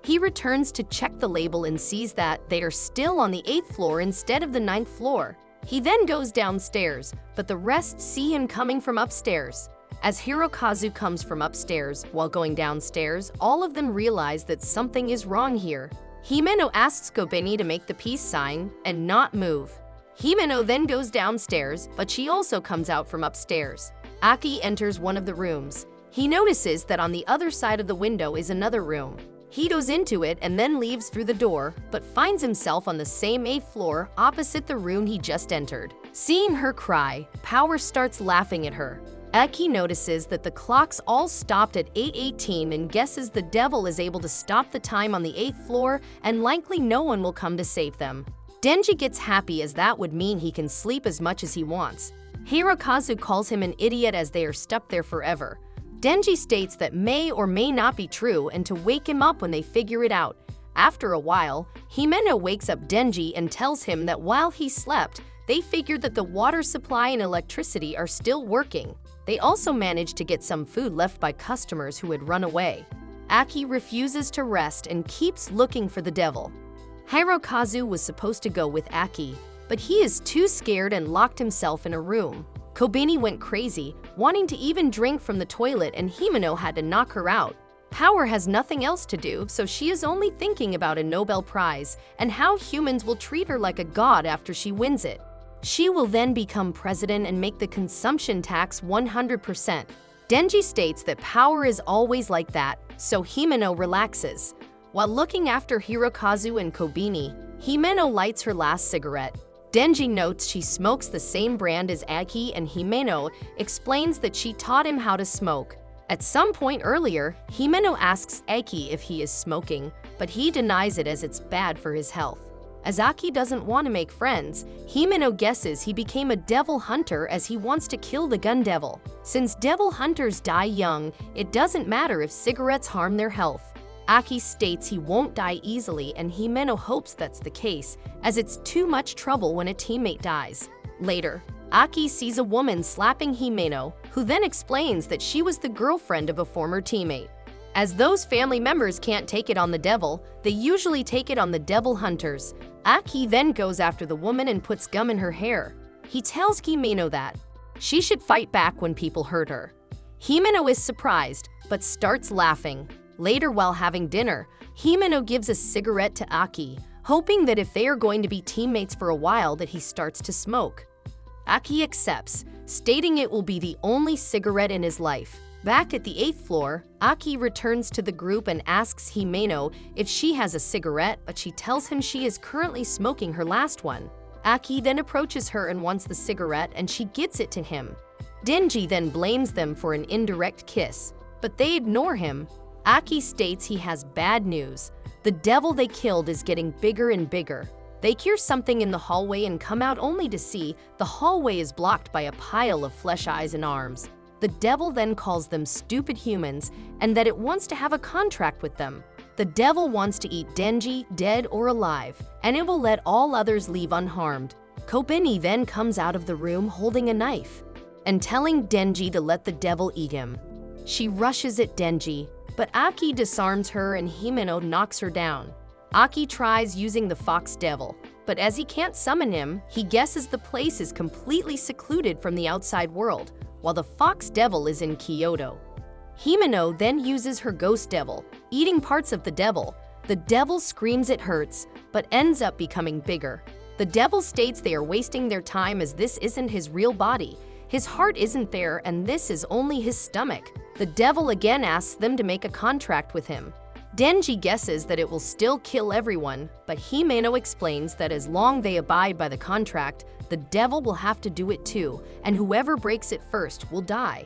S1: He returns to check the label and sees that they are still on the 8th floor instead of the 9th floor. He then goes downstairs, but the rest see him coming from upstairs. As Hirokazu comes from upstairs while going downstairs, all of them realize that something is wrong here. Himeno asks Kobeni to make the peace sign and not move. Himeno then goes downstairs, but she also comes out from upstairs. Aki enters one of the rooms. He notices that on the other side of the window is another room. He goes into it and then leaves through the door, but finds himself on the same 8th floor opposite the room he just entered. Seeing her cry, Power starts laughing at her. Aki notices that the clocks all stopped at 8:18 and guesses the devil is able to stop the time on the 8th floor and likely no one will come to save them. Denji gets happy as that would mean he can sleep as much as he wants. Hirokazu calls him an idiot as they are stuck there forever. Denji states that may or may not be true and to wake him up when they figure it out. After a while, Himeno wakes up Denji and tells him that while he slept, they figured that the water supply and electricity are still working. They also managed to get some food left by customers who had run away. Aki refuses to rest and keeps looking for the devil. Hirokazu was supposed to go with Aki, but he is too scared and locked himself in a room. Kobeni went crazy, wanting to even drink from the toilet, and Himeno had to knock her out. Power has nothing else to do, so she is only thinking about a Nobel Prize and how humans will treat her like a god after she wins it. She will then become president and make the consumption tax 100%. Denji states that Power is always like that, so Himeno relaxes. While looking after Hirokazu and Kobeni, Himeno lights her last cigarette. Denji notes she smokes the same brand as Aki, and Himeno explains that she taught him how to smoke. At some point earlier, Himeno asks Aki if he is smoking, but he denies it as it's bad for his health. As Aki doesn't want to make friends, Himeno guesses he became a devil hunter as he wants to kill the gun devil. Since devil hunters die young, it doesn't matter if cigarettes harm their health. Aki states he won't die easily, and Himeno hopes that's the case, as it's too much trouble when a teammate dies. Later, Aki sees a woman slapping Himeno, who then explains that she was the girlfriend of a former teammate. As those family members can't take it on the devil, they usually take it on the devil hunters. Aki then goes after the woman and puts gum in her hair. He tells Himeno that she should fight back when people hurt her. Himeno is surprised, but starts laughing. Later, while having dinner, Himeno gives a cigarette to Aki, hoping that if they are going to be teammates for a while that he starts to smoke. Aki accepts, stating it will be the only cigarette in his life. Back at the 8th floor, Aki returns to the group and asks Himeno if she has a cigarette, but she tells him she is currently smoking her last one. Aki then approaches her and wants the cigarette, and she gets it to him. Denji then blames them for an indirect kiss, but they ignore him. Aki states he has bad news. The devil they killed is getting bigger and bigger. They hear something in the hallway and come out only to see the hallway is blocked by a pile of flesh eyes and arms. The devil then calls them stupid humans and that it wants to have a contract with them. The devil wants to eat Denji, dead or alive, and it will let all others leave unharmed. Kobeni then comes out of the room holding a knife and telling Denji to let the devil eat him. She rushes at Denji, but Aki disarms her and Himeno knocks her down. Aki tries using the fox devil, but as he can't summon him, he guesses the place is completely secluded from the outside world, while the fox devil is in Kyoto. Himeno then uses her ghost devil, eating parts of the devil. The devil screams it hurts, but ends up becoming bigger. The devil states they are wasting their time as this isn't his real body. His heart isn't there, and this is only his stomach. The devil again asks them to make a contract with him. Denji guesses that it will still kill everyone, but Himeno explains that as long as they abide by the contract, the devil will have to do it too, and whoever breaks it first will die.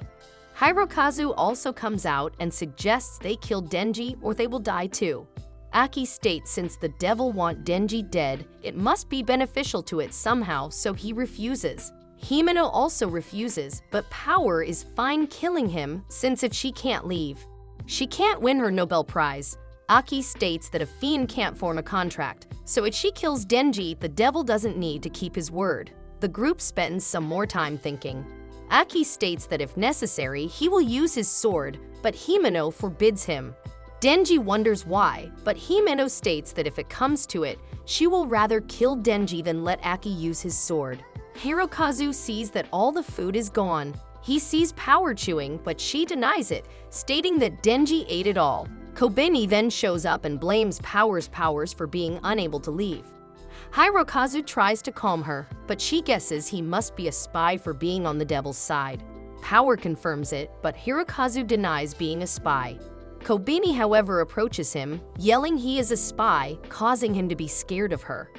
S1: Hirokazu also comes out and suggests they kill Denji or they will die too. Aki states since the devil want Denji dead, it must be beneficial to it somehow, so he refuses. Himeno also refuses, but Power is fine killing him since if she can't leave, she can't win her Nobel Prize. Aki states that a fiend can't form a contract, so if she kills Denji, the devil doesn't need to keep his word. The group spends some more time thinking. Aki states that if necessary, he will use his sword, but Himeno forbids him. Denji wonders why, but Himeno states that if it comes to it, she will rather kill Denji than let Aki use his sword. Hirokazu sees that all the food is gone. He sees Power chewing, but she denies it, stating that Denji ate it all. Kobeni then shows up and blames Power's powers for being unable to leave. Hirokazu tries to calm her, but she guesses he must be a spy for being on the devil's side. Power confirms it, but Hirokazu denies being a spy. Kobeni, however, approaches him, yelling he is a spy, causing him to be scared of her.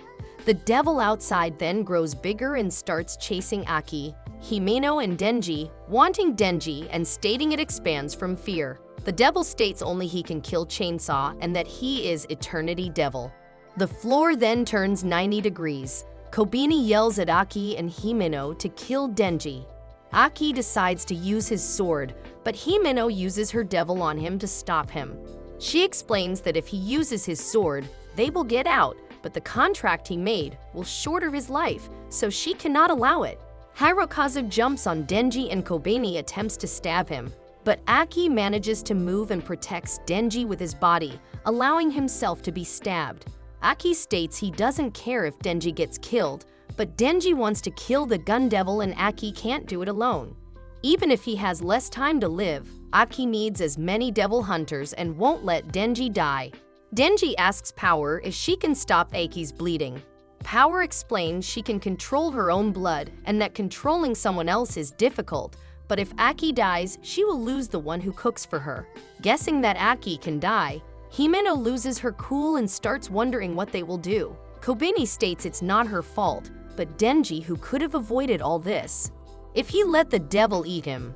S1: The devil outside then grows bigger and starts chasing Aki, Himeno, and Denji, wanting Denji and stating it expands from fear. The devil states only he can kill Chainsaw and that he is Eternity Devil. The floor then turns 90 degrees. Kobeni yells at Aki and Himeno to kill Denji. Aki decides to use his sword, but Himeno uses her devil on him to stop him. She explains that if he uses his sword, they will get out, but the contract he made will shorten his life, so she cannot allow it. Hirokazu jumps on Denji and Kobeni attempts to stab him, but Aki manages to move and protects Denji with his body, allowing himself to be stabbed. Aki states he doesn't care if Denji gets killed, but Denji wants to kill the gun devil and Aki can't do it alone. Even if he has less time to live, Aki needs as many devil hunters and won't let Denji die. Denji asks Power if she can stop Aki's bleeding. Power explains she can control her own blood and that controlling someone else is difficult, but if Aki dies, she will lose the one who cooks for her. Guessing that Aki can die, Himeno loses her cool and starts wondering what they will do. Kobeni states it's not her fault, but Denji who could have avoided all this if he let the devil eat him.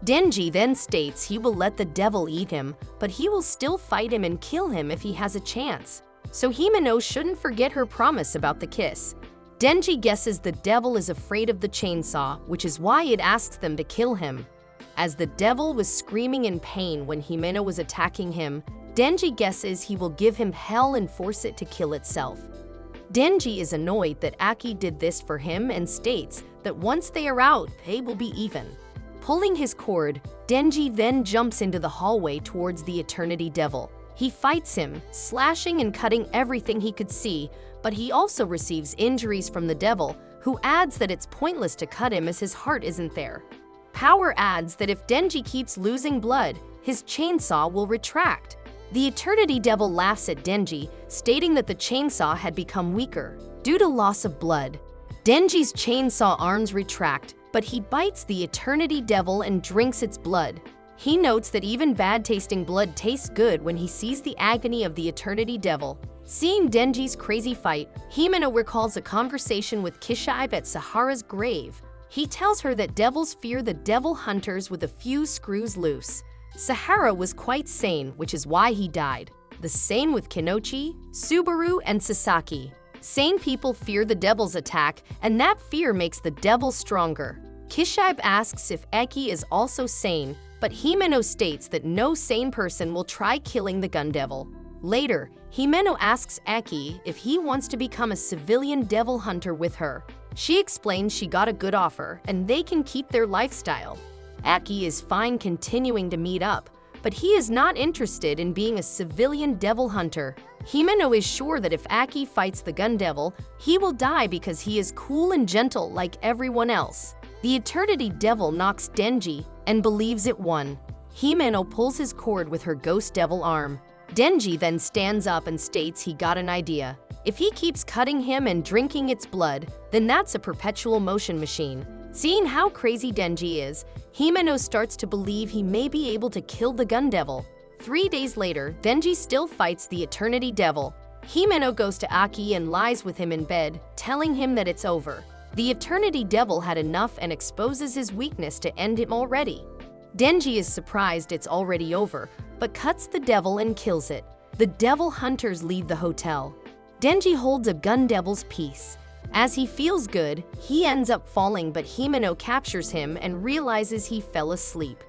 S1: Denji then states he will let the devil eat him, but he will still fight him and kill him if he has a chance. So Himeno shouldn't forget her promise about the kiss. Denji guesses the devil is afraid of the chainsaw, which is why it asks them to kill him. As the devil was screaming in pain when Himeno was attacking him, Denji guesses he will give him hell and force it to kill itself. Denji is annoyed that Aki did this for him and states that once they are out, they will be even. Pulling his cord, Denji then jumps into the hallway towards the Eternity Devil. He fights him, slashing and cutting everything he could see, but he also receives injuries from the devil, who adds that it's pointless to cut him as his heart isn't there. Power adds that if Denji keeps losing blood, his chainsaw will retract. The Eternity Devil laughs at Denji, stating that the chainsaw had become weaker due to loss of blood. Denji's chainsaw arms retract, but he bites the Eternity Devil and drinks its blood. He notes that even bad-tasting blood tastes good when he sees the agony of the Eternity Devil. Seeing Denji's crazy fight, Himeno recalls a conversation with Kishibe at Sahara's grave. He tells her that devils fear the devil hunters with a few screws loose. Sahara was quite sane, which is why he died. The same with Kinochi, Subaru, and Sasaki. Sane people fear the devil's attack, and that fear makes the devil stronger. Kishibe asks if Eki is also sane, but Himeno states that no sane person will try killing the gun devil. Later, Himeno asks Eki if he wants to become a civilian devil hunter with her. She explains she got a good offer, and they can keep their lifestyle. Aki is fine continuing to meet up, but he is not interested in being a civilian devil hunter. Himeno is sure that if Aki fights the gun devil, he will die because he is cool and gentle like everyone else. The Eternity Devil knocks Denji and believes it won. Himeno pulls his cord with her ghost devil arm. Denji then stands up and states he got an idea. If he keeps cutting him and drinking its blood, then that's a perpetual motion machine. Seeing how crazy Denji is, Himeno starts to believe he may be able to kill the gun devil. 3 days later, Denji still fights the Eternity Devil. Himeno goes to Aki and lies with him in bed, telling him that it's over. The Eternity Devil had enough and exposes his weakness to end him already. Denji is surprised it's already over, but cuts the devil and kills it. The devil hunters leave the hotel. Denji holds a gun devil's piece. As he feels good, he ends up falling, but Himeno captures him and realizes he fell asleep.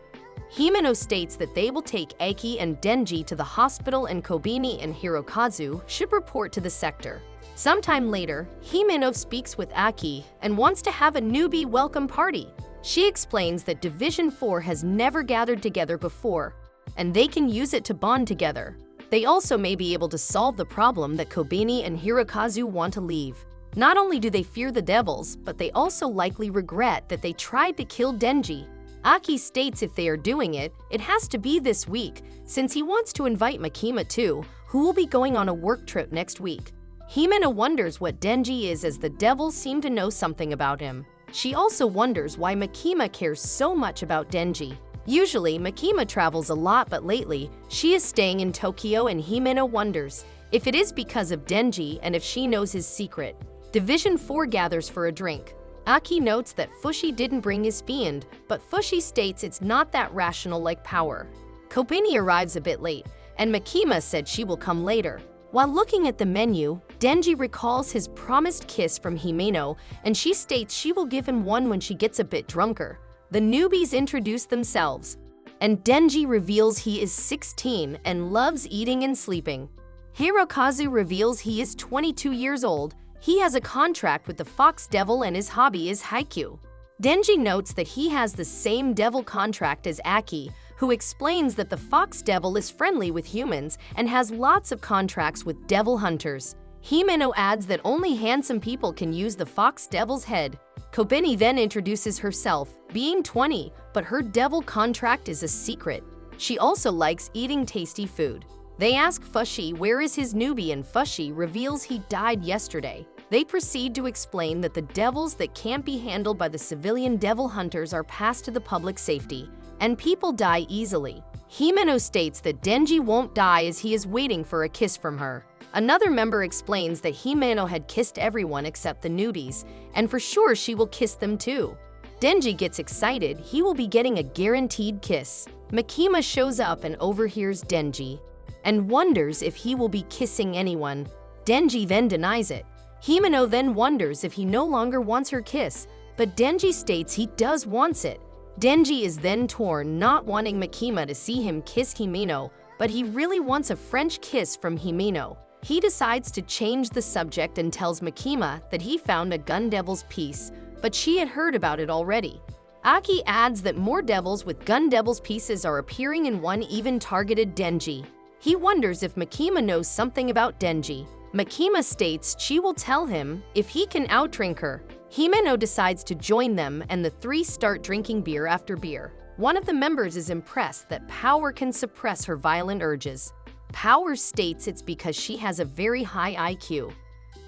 S1: Himeno states that they will take Eki and Denji to the hospital and Kobeni and Hirokazu should report to the sector. Sometime later, Himeno speaks with Aki and wants to have a newbie welcome party. She explains that Division 4 has never gathered together before. and they can use it to bond together. They also may be able to solve the problem that Kobeni and Hirokazu want to leave. Not only do they fear the devils, but they also likely regret that they tried to kill Denji. Aki states if they are doing it, it has to be this week, since he wants to invite Makima too, who will be going on a work trip next week. Himeno wonders what Denji is as the devils seem to know something about him. She also wonders why Makima cares so much about Denji. Usually, Makima travels a lot, but lately, she is staying in Tokyo and Himeno wonders if it is because of Denji and if she knows his secret. Division 4 gathers for a drink. Aki notes that Fushi didn't bring his fiend, but Fushi states it's not that rational like power. Kobeni arrives a bit late, and Makima said she will come later. While looking at the menu, Denji recalls his promised kiss from Himeno, and she states she will give him one when she gets a bit drunker. The newbies introduce themselves, and Denji reveals he is 16 and loves eating and sleeping. Hirokazu reveals he is 22 years old. He has a contract with the Fox Devil and his hobby is haiku. Denji notes that he has the same devil contract as Aki, who explains that the Fox Devil is friendly with humans and has lots of contracts with devil hunters. Himeno adds that only handsome people can use the Fox Devil's head. Kobeni then introduces herself, being 20, but her devil contract is a secret. She also likes eating tasty food. They ask Fushi where is his newbie and Fushi reveals he died yesterday. They proceed to explain that the devils that can't be handled by the civilian devil hunters are passed to the public safety, and people die easily. Himeno states that Denji won't die as he is waiting for a kiss from her. Another member explains that Himeno had kissed everyone except the newbies, and for sure she will kiss them too. Denji gets excited, he will be getting a guaranteed kiss. Makima shows up and overhears Denji, and wonders if he will be kissing anyone. Denji then denies it. Himeno then wonders if he no longer wants her kiss, but Denji states he does wants it. Denji is then torn, not wanting Makima to see him kiss Himeno, but he really wants a French kiss from Himeno. He decides to change the subject and tells Makima that he found a gun devil's piece, but she had heard about it already. Aki adds that more devils with gun devil's pieces are appearing and one even targeted Denji. He wonders if Makima knows something about Denji. Makima states she will tell him if he can outdrink her. Himeno decides to join them and the three start drinking beer after beer. One of the members is impressed that Power can suppress her violent urges. Power states it's because she has a very high IQ.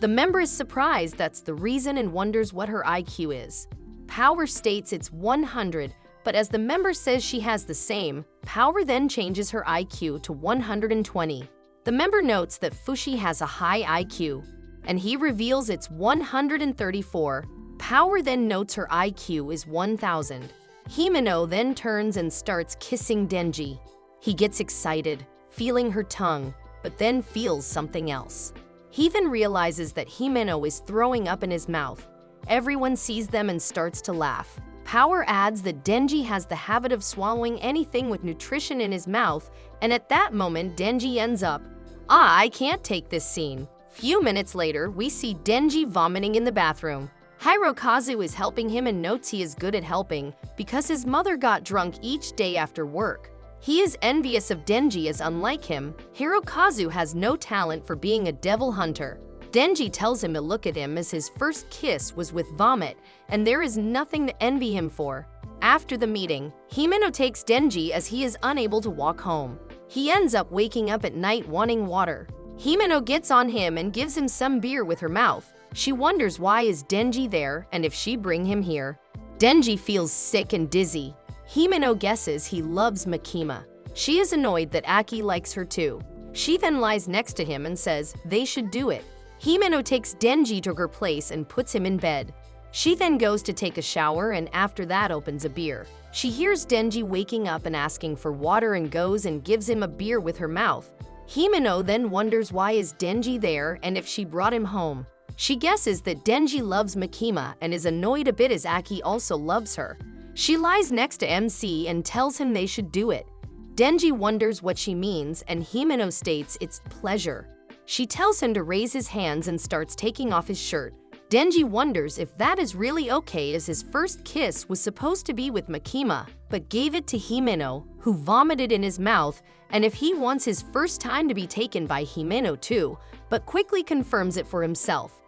S1: The member is surprised that's the reason and wonders what her IQ is. Power states it's 100, but as the member says she has the same, Power then changes her IQ to 120. The member notes that Fushi has a high IQ, and he reveals it's 134. Power then notes her IQ is 1000. Himeno then turns and starts kissing Denji. He gets excited, feeling her tongue, but then feels something else. He then realizes that Himeno is throwing up in his mouth. Everyone sees them and starts to laugh. Power adds that Denji has the habit of swallowing anything with nutrition in his mouth, and at that moment Denji ends up, I can't take this scene. Few minutes later, we see Denji vomiting in the bathroom. Hirokazu is helping him and notes he is good at helping because his mother got drunk each day after work. He is envious of Denji as unlike him, Hirokazu has no talent for being a devil hunter. Denji tells him to look at him as his first kiss was with vomit, and there is nothing to envy him for. After the meeting, Himeno takes Denji as he is unable to walk home. He ends up waking up at night wanting water. Himeno gets on him and gives him some beer with her mouth. She wonders why is Denji there and if she bring him here. Denji feels sick and dizzy. Himeno guesses he loves Makima. She is annoyed that Aki likes her too. She then lies next to him and says they should do it. Himeno takes Denji to her place and puts him in bed. She then goes to take a shower and after that opens a beer. She hears Denji waking up and asking for water and goes and gives him a beer with her mouth. Himeno then wonders why is Denji there and if she brought him home. She guesses that Denji loves Makima and is annoyed a bit as Aki also loves her. She lies next to MC and tells him they should do it. Denji wonders what she means and Himeno states it's pleasure. She tells him to raise his hands and starts taking off his shirt. Denji wonders if that is really okay as his first kiss was supposed to be with Makima. but gave it to Himeno, who vomited in his mouth, and if he wants his first time to be taken by Himeno too, but quickly confirms it for himself.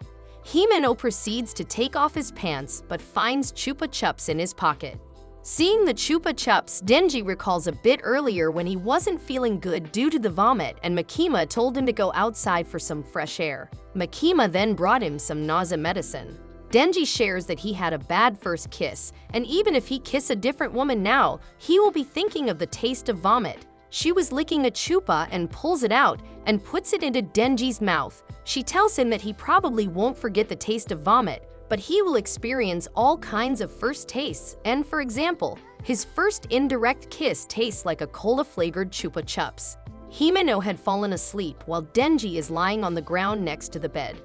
S1: Himeno proceeds to take off his pants, but finds Chupa Chups in his pocket. Seeing the Chupa Chups, Denji recalls a bit earlier when he wasn't feeling good due to the vomit and Makima told him to go outside for some fresh air. Makima then brought him some nausea medicine. Denji shares that he had a bad first kiss, and even if he kisses a different woman now, he will be thinking of the taste of vomit. She was licking a chupa and pulls it out and puts it into Denji's mouth. She tells him that he probably won't forget the taste of vomit, but he will experience all kinds of first tastes, and for example, his first indirect kiss tastes like a cola-flavored Chupa Chups. Himeno had fallen asleep while Denji is lying on the ground next to the bed.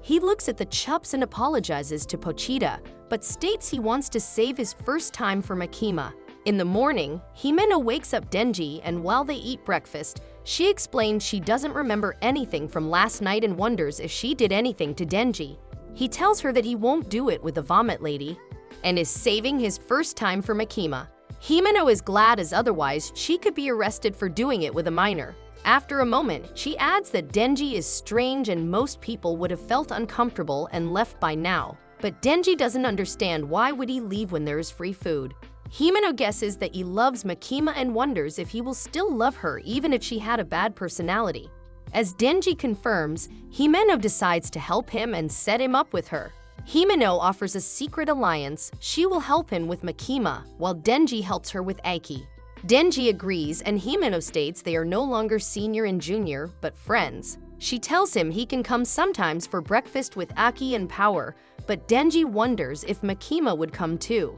S1: He looks at the Chups and apologizes to Pochita, but states he wants to save his first time for Makima. In the morning, Himeno wakes up Denji, and while they eat breakfast, she explains she doesn't remember anything from last night and wonders if she did anything to Denji. He tells her that he won't do it with the vomit lady, and is saving his first time for Makima. Himeno is glad as otherwise she could be arrested for doing it with a minor. After a moment, she adds that Denji is strange and most people would have felt uncomfortable and left by now. But Denji doesn't understand why would he leave when there is free food. Himeno guesses that he loves Makima and wonders if he will still love her even if she had a bad personality. As Denji confirms, Himeno decides to help him and set him up with her. Himeno offers a secret alliance. She will help him with Makima, while Denji helps her with Aiki. Denji agrees, and Himeno states they are no longer senior and junior, but friends. She tells him he can come sometimes for breakfast with Aki and Power, but Denji wonders if Makima would come too.